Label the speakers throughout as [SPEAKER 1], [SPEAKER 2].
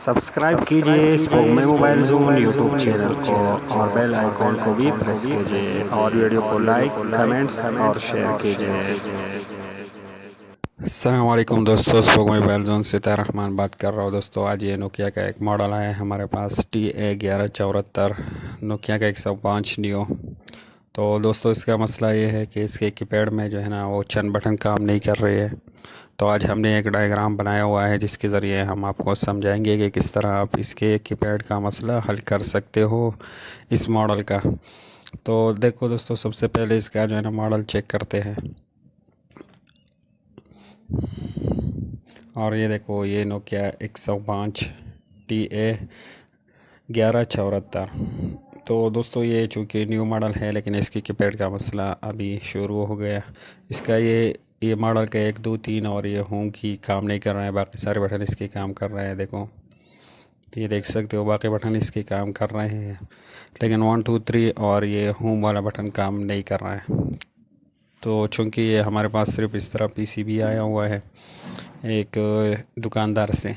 [SPEAKER 1] Subscribe कीजिए spoke में mobile zone YouTube channel को और बेल आइकॉन को भी प्रेस कीजिए और वीडियो को लाइक कमेंट्स और शेयर कीजिए।
[SPEAKER 2] अस्सलाम वालेकुम दोस्तों, स्पोक में मोबाइल ज़ोन से रहमान बात कर रहा हूँ। दोस्तों आज ये नोकिया का एक मॉडल है हमारे पास TA1174 नोकिया का 105 नियो। तो दोस्तों इसका मसला ये है कि इसके कीपैड में जो है ना वो चंद बटन काम नहीं कर रही है। तो आज हमने एक डायग्राम बनाया हुआ है जिसके ज़रिए हम आपको समझाएंगे कि किस तरह आप इसके कीपैड का मसला हल कर सकते हो इस मॉडल का। तो देखो दोस्तों, सबसे पहले इसका जो है ना मॉडल चेक करते हैं। और ये देखो, ये नोकिया 105 TA1174। तो दोस्तों ये चूँकि न्यू मॉडल है लेकिन इसकी कीपैड का मसला अभी शुरू हो गया। इसका ये मॉडल का 1 2 3 और ये होम की काम नहीं कर रहा है, बाकी सारे बटन इसके काम कर रहे हैं। देखो तो ये देख सकते हो, बाकी बटन इसके काम कर रहे हैं लेकिन 1 2 3 और ये होम वाला बटन काम नहीं कर रहा है। तो चूँकि ये हमारे पास सिर्फ इस तरह PCB आया हुआ है एक दुकानदार से।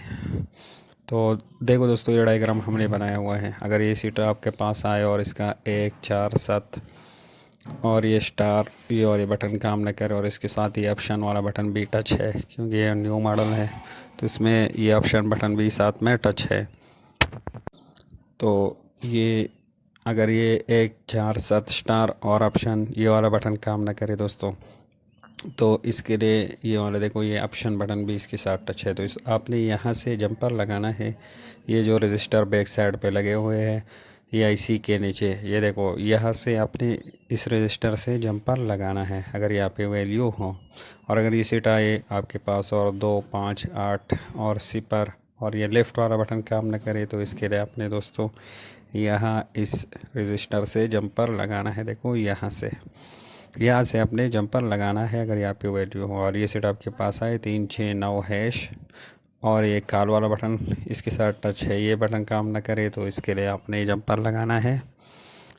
[SPEAKER 2] तो देखो दोस्तों, ये डायग्राम हमने बनाया हुआ है। अगर ये सीट आपके पास आए और इसका 1 4 7 और ये स्टार ये और ये बटन काम न करे और इसके साथ ये ऑप्शन वाला बटन भी टच है, क्योंकि ये न्यू मॉडल है तो इसमें ये ऑप्शन बटन भी साथ में टच है। तो ये अगर ये 1 4 7 स्टार और ऑप्शन ये वाला बटन काम न करे दोस्तों, तो इसके लिए ये वाला देखो, ये ऑप्शन बटन भी इसके साथ टच है। तो इस आपने यहाँ से जंपर लगाना है। ये जो रजिस्टर बैक साइड पे लगे हुए हैं ये IC के नीचे, ये देखो यहाँ से आपने इस रजिस्टर से जंपर लगाना है अगर यहाँ पे वैल्यू हो। और अगर ये सीट आए आपके पास और 2 5 8 और सिपर और ये लेफ़्ट वाला बटन काम न करे, तो इसके लिए आपने दोस्तों यहाँ इस रजिस्टर से जंपर लगाना है। देखो यहाँ से अपने जंपर लगाना है अगर यहाँ पे वैल्यू हो। और ये सेट आपके पास आए 3 6 9 हैश और ये कॉल वाला बटन इसके साथ टच है, ये बटन काम ना करे, तो इसके लिए आपने जंपर लगाना है।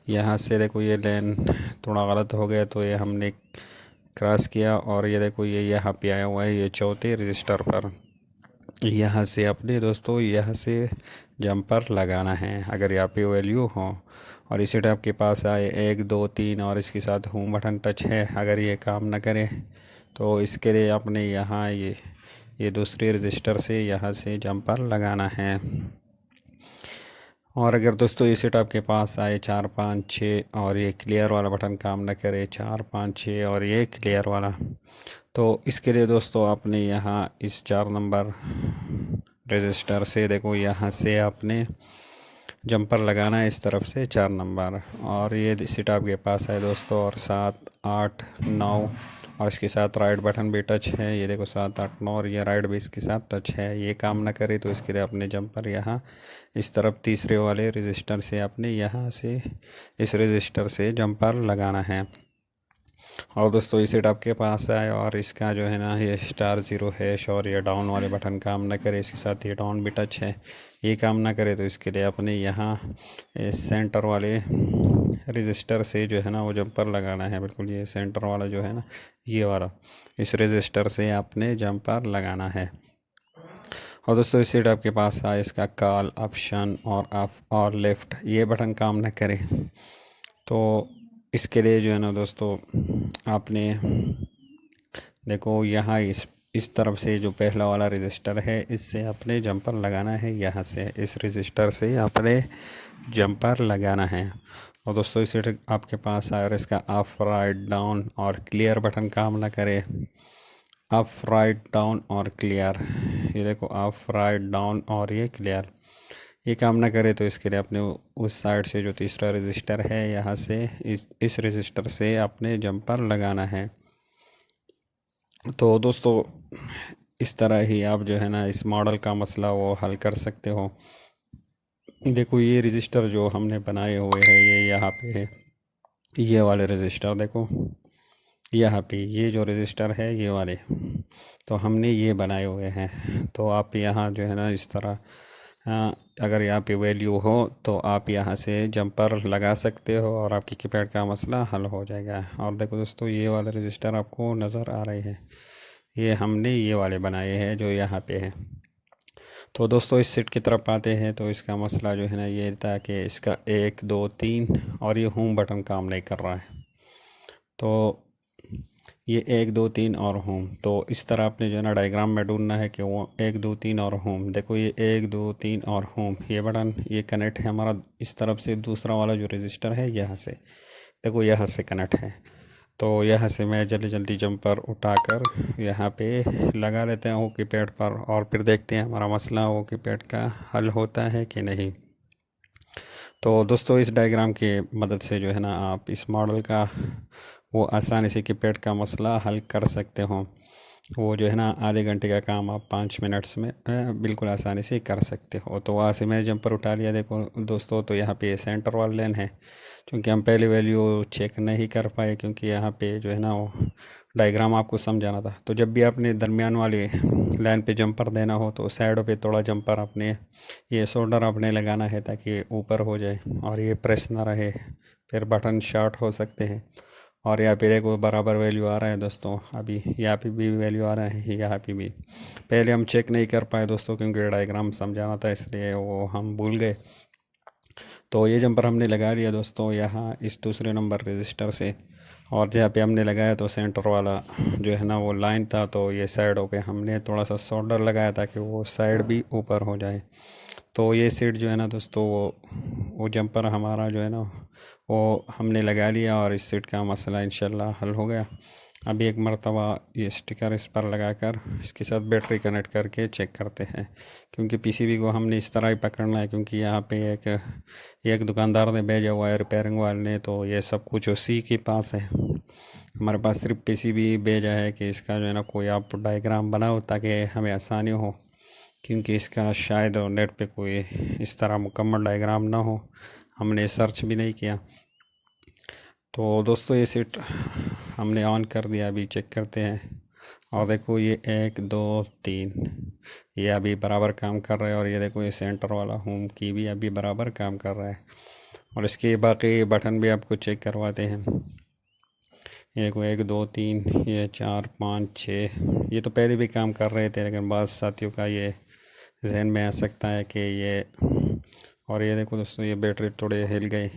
[SPEAKER 2] यहाँ से देखो ये लाइन थोड़ा गलत हो गया तो ये हमने क्रॉस किया और ये देखो ये यहाँ पे आया हुआ है ये चौथे रजिस्टर पर। यहाँ से अपने दोस्तों यहाँ से जंपर लगाना है अगर यहाँ पे वैल्यू हो। और इसी टाइप के पास आए 1 2 3 और इसके साथ होम बटन टच है, अगर ये काम ना करे तो इसके लिए आपने यहाँ ये दूसरे रजिस्टर से यहाँ से जंपर लगाना है। और अगर दोस्तों ये सेट आपके पास आए 4 5 6 और ये क्लियर वाला बटन काम ना करे, 4 5 6 और ये क्लियर वाला, तो इसके लिए दोस्तों आपने यहाँ इस 4 नंबर रजिस्टर से देखो यहाँ से आपने जंपर लगाना है इस तरफ से 4 नंबर। और ये सीट आपके पास है दोस्तों और 7 8 9 और इसके साथ राइट बटन भी टच है, ये देखो 7 8 9 और ये राइट भी इसके साथ टच है। ये काम ना करे तो इसके लिए अपने जंपर यहाँ इस तरफ तीसरे वाले रजिस्टर से अपने यहाँ से इस रजिस्टर से जंपर लगाना है। और दोस्तों ये सेट आपके पास आए और इसका जो है ना ये स्टार 0 हैश और ये डाउन वाले बटन काम ना करे, इसके साथ ये डाउन भी टच है, ये काम ना करे, तो इसके लिए अपने यहाँ सेंटर वाले रजिस्टर से जो है ना वो जंपर लगाना है। बिल्कुल ये सेंटर वाला जो है ना ये वाला, इस रजिस्टर से आपने जंपर लगाना है। और दोस्तों इस सेट आपके पास आए इसका कॉल ऑप्शन और ऑफ और लेफ़्ट ये बटन काम ना करे, तो इसके लिए जो है ना दोस्तों आपने देखो यहाँ इस तरफ से जो पहला वाला रजिस्टर है इससे अपने जंपर लगाना है, यहाँ से इस रजिस्टर से आपने जंपर लगाना है। और दोस्तों इस सेट आपके पास आए और इसका अप राइट डाउन और क्लियर बटन काम ना करे, अप राइट डाउन और क्लियर, ये देखो अप राइट डाउन और ये क्लियर, ये काम ना करे, तो इसके लिए अपने उस साइड से जो तीसरा रजिस्टर है यहाँ से इस रजिस्टर से अपने जंपर लगाना है। तो दोस्तों इस तरह ही आप जो है ना इस मॉडल का मसला वो हल कर सकते हो। देखो ये रजिस्टर जो हमने बनाए हुए हैं ये यहाँ पे है, ये वाले रजिस्टर देखो यहाँ पे ये जो रजिस्टर है ये वाले, तो हमने ये बनाए हुए हैं। तो आप यहाँ जो है ना इस तरह अगर यहाँ पे वैल्यू हो तो आप यहाँ से जंपर लगा सकते हो और आपकी कीपैड का मसला हल हो जाएगा। और देखो दोस्तों ये वाले रजिस्टर आपको नज़र आ रहे हैं, ये हमने ये वाले बनाए हैं जो यहाँ पे है। तो दोस्तों इस सेट की तरफ आते हैं तो इसका मसला जो है ना ये था कि इसका 1 2 3 और ये होम बटन काम नहीं कर रहा है। तो ये 1 2 3 और होम, तो इस तरह आपने जो है ना डायग्राम में ढूंढना है कि वो 1 2 3 और होम। देखो ये 1 2 3 और होम, ये बटन ये कनेक्ट है हमारा इस तरफ से, दूसरा वाला जो रजिस्टर है यहाँ से, देखो यहाँ से कनेक्ट है। तो यहाँ से मैं जल्दी जल्दी जंपर उठाकर यहाँ पे लगा लेते हैं हो कीपैड पर, और फिर देखते हैं हमारा मसला हो कीपैड का हल होता है कि नहीं। तो दोस्तों इस डायग्राम की मदद से जो है ना आप इस मॉडल का वो आसानी से कीपैड का मसला हल कर सकते हो। वो जो है ना आधे घंटे का काम आप 5 मिनट्स में बिल्कुल आसानी से कर सकते हो। तो वहाँ से मैंने जंपर उठा लिया देखो दोस्तों। तो यहाँ पे सेंटर वाला लेन है, क्योंकि हम पहले वैल्यू चेक नहीं कर पाए, क्योंकि यहाँ पे जो है ना वो डायग्राम आपको समझाना था। तो जब भी आपने दरमियान वाली लाइन पे जंपर देना हो तो साइडों पे थोड़ा जंपर अपने ये शोल्डर अपने लगाना है, ताकि ऊपर हो जाए और ये प्रेस ना रहे, फिर बटन शॉर्ट हो सकते हैं। और यहाँ पे देखो बराबर वैल्यू आ रहा है दोस्तों, अभी यहाँ पे भी वैल्यू आ रहा है, यहाँ पे भी। पहले हम चेक नहीं कर पाए दोस्तों, क्योंकि डायग्राम समझाना था इसलिए वो हम भूल गए। तो ये जंपर हमने लगा लिया दोस्तों यहाँ इस दूसरे नंबर रजिस्टर से, और जहाँ पे हमने लगाया तो सेंटर वाला जो है ना वो लाइन था, तो ये साइडों पे हमने थोड़ा सा शोल्डर लगाया ताकि वो साइड भी ऊपर हो जाए। तो ये सीट जो है ना दोस्तों वो जंपर हमारा जो है ना वो हमने लगा लिया, और इस सीट का मसला इंशाल्लाह हल हो गया। अभी एक मरतबा ये स्टिकर इस पर लगाकर इसके साथ बैटरी कनेक्ट करके चेक करते हैं, क्योंकि पीसीबी को हमने इस तरह ही पकड़ना है, क्योंकि यहाँ पे एक दुकानदार ने भेजा हुआ है रिपेयरिंग वाले ने, तो ये सब कुछ उसी के पास है। हमारे पास सिर्फ पीसीबी भेजा है कि इसका जो है ना कोई आप डायग्राम बनाओ ताकि हमें आसानी हो, क्योंकि इसका शायद नेट पे कोई इस तरह मुकम्मल डायग्राम ना हो, हमने सर्च भी नहीं किया। तो दोस्तों ये सीट हमने ऑन कर दिया, अभी चेक करते हैं। और देखो ये 1 2 3 ये अभी बराबर काम कर रहा है, और ये देखो ये सेंटर वाला होम की भी अभी बराबर काम कर रहा है। और इसके बाकी बटन भी आपको चेक करवाते हैं। ये देखो 1 2 3 ये 4 5 6 ये तो पहले भी काम कर रहे थे, लेकिन बाद साथियों का ये जहन में आ सकता है कि ये, और ये देखो दोस्तों ये बैटरी थोड़े हिल गई,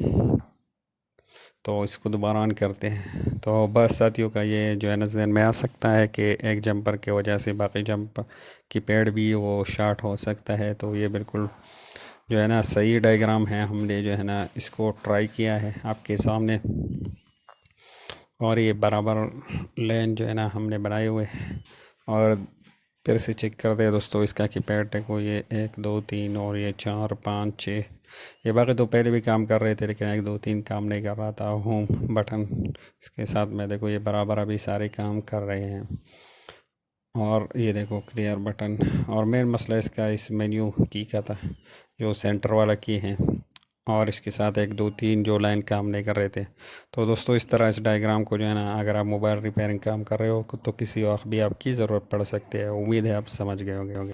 [SPEAKER 2] तो इसको दोबारा ऑन करते हैं। तो बस साथियों का ये जो है ना जहन में आ सकता है कि एक जंपर की वजह से बाकी जंपर की पैड भी वो शार्ट हो सकता है। तो ये बिल्कुल जो है ना सही डायग्राम है, हमने जो है ना इसको ट्राई किया है आपके सामने, और ये बराबर लेन जो है ना हमने बनाए हुए हैं। और फिर से चेक करते हैं दोस्तों इसका कीपैड देखो ये 1 2 3 और ये 4 5 6 ये बाकी तो पहले भी काम कर रहे थे, लेकिन 1 2 3 काम नहीं कर रहा था होम बटन इसके साथ में। देखो ये बराबर अभी सारे काम कर रहे हैं, और ये देखो क्लियर बटन। और मेन मसला इसका इस मेन्यू की का था, जो सेंटर वाला की है, और इसके साथ 1 2 3 जो लाइन काम नहीं कर रहे थे। तो दोस्तों इस तरह इस डायग्राम को जो है ना अगर आप मोबाइल रिपेयरिंग काम कर रहे हो तो किसी वक्त भी आपकी ज़रूरत पड़ सकती है। उम्मीद है आप समझ गए होंगे।